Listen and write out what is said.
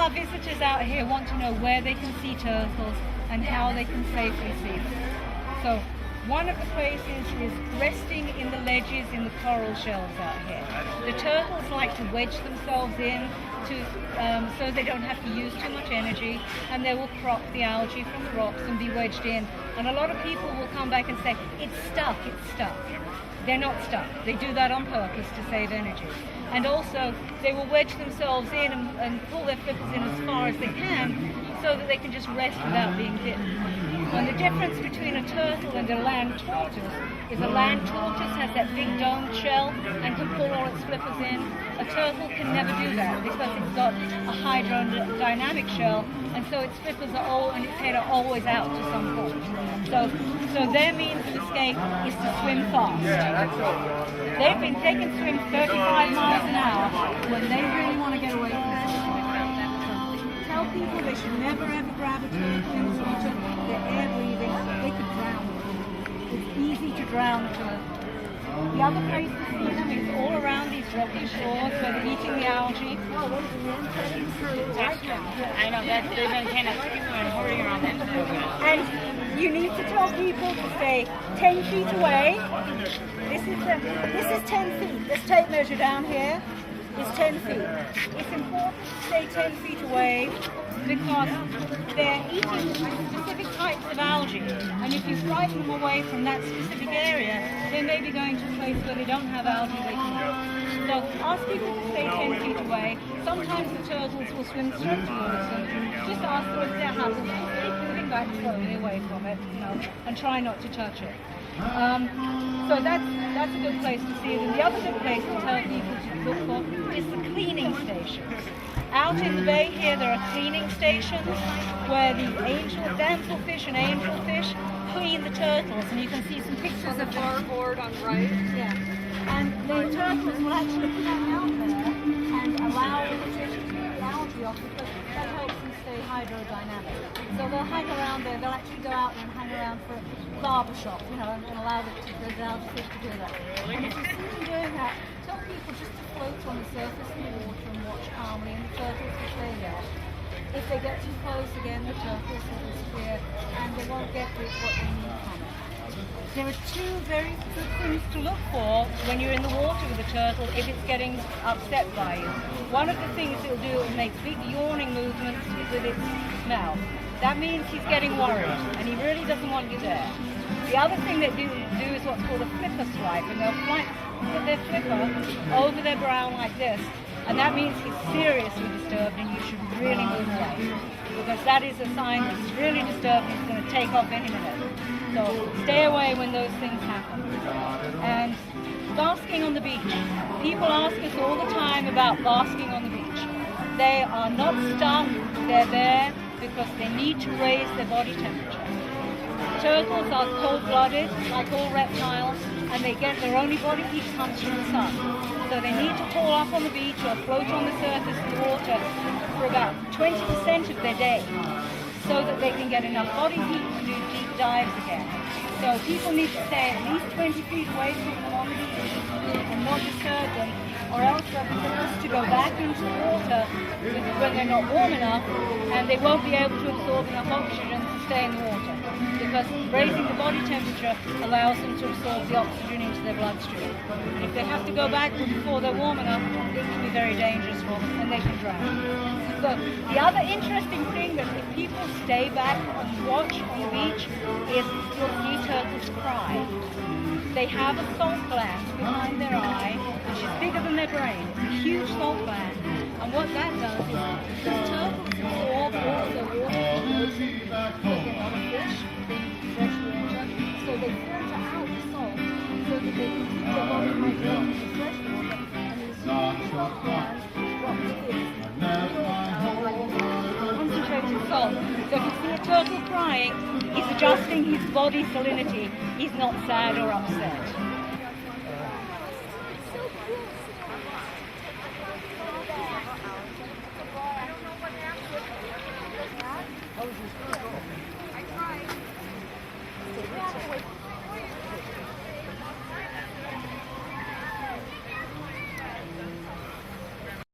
our visitors out here want to know where they can see turtles and how they can safely see them. So one of the places is resting in the ledges in the coral shells out here. The turtles like to wedge themselves in so they don't have to use too much energy, and they will crop the algae from the rocks and be wedged in. And a lot of people will come back and say, it's stuck, it's stuck. They're not stuck. They do that on purpose to save energy. And also, they will wedge themselves in and pull their flippers in as far as they can so that they can just rest without being hit. And the difference between a turtle and a land tortoise is a land tortoise has that big domed shell and can pull all its flippers in. A turtle can never do that because it's got a hydrodynamic shell, and so its flippers are all and its head are always out to some point. So their means of escape is to swim fast. They can swim 35 miles an hour when they really want to get away from something. Tell people they should never ever grab a turtle in the water. They're air breathing. They could drown. It's easy to drown a turtle. The other place to see them is all around these rocky shores where they're eating the algae. I know that they've been kind of hoarding around that. And you need to tell people to stay 10 feet away. This is 10 feet. This tape measure down here is 10 feet. It's important to stay 10 feet away because they're eating specific types of algae, and if you frighten them away from that specific area, they may be going to a place where they don't have algae they can eat. So ask people to stay 10 feet away. Sometimes the turtles will swim straight towards them. Just ask them if they're happy, keep moving back slowly away from it, and try not to touch it. So that's a good place to see it. And the other good place to tell people to look for is the cleaning stations. Out in the bay here, there are cleaning stations where the damselfish and angelfish clean the turtles, and you can see some pictures of the board on the right. Yeah, and the turtles will actually hang out there and allow the fish to clean the algae off because that helps them stay hydrodynamic. So they'll hang around there. They'll actually go out and hang around for a barber shop, and allow the algae fish to do that. And if you see them doing that, tell people just to float on the surface of the water and watch calmly, and the turtles will stay there. If they get too close again, the turtles will disappear, and they won't get what they need from it. There are two very good things to look for when you're in the water with a turtle if it's getting upset by you. One of the things it'll do is make big yawning movements with its mouth. That means he's getting worried, and he really doesn't want you there. The other thing they do is what's called a flipper swipe, and they'll put their flipper over their brow like this, and that means he's seriously disturbed, and you should really move away, because that is a sign that he's really disturbed and he's going to take off any minute. So stay away when those things happen. And basking on the beach. People ask us all the time about basking on the beach. They are not stuck, they're there because they need to raise their body temperature. Turtles are cold-blooded, like all reptiles, and they get their only body heat comes from the sun. So they need to haul up on the beach or float on the surface of the water for about 20% of their day, so that they can get enough body heat to do deep dives again. So people need to stay at least 20 feet away from them on the beach and not disturb them, or else they'll be forced to go back into the water when they're not warm enough, and they won't be able to absorb enough oxygen to stay in the water, because raising the body temperature allows them to absorb the oxygen into their bloodstream. And if they have to go back before they're warm enough, it can be very dangerous for them, and they can drown. So the other interesting thing that if people stay back and watch on the beach is you'll see turtles cry. They have a salt gland behind their eye, which is bigger than their brain. It's a huge salt gland. And what that does is the turtles absorb all the water erosion taken on a fish, fresh water, so they filter out the salt so that they can keep their body hydrated with fresh water, and these huge salt glands drop the fish. Concentrated salt. So if you see a turtle crying, he's adjusting his body salinity. He's not sad or upset.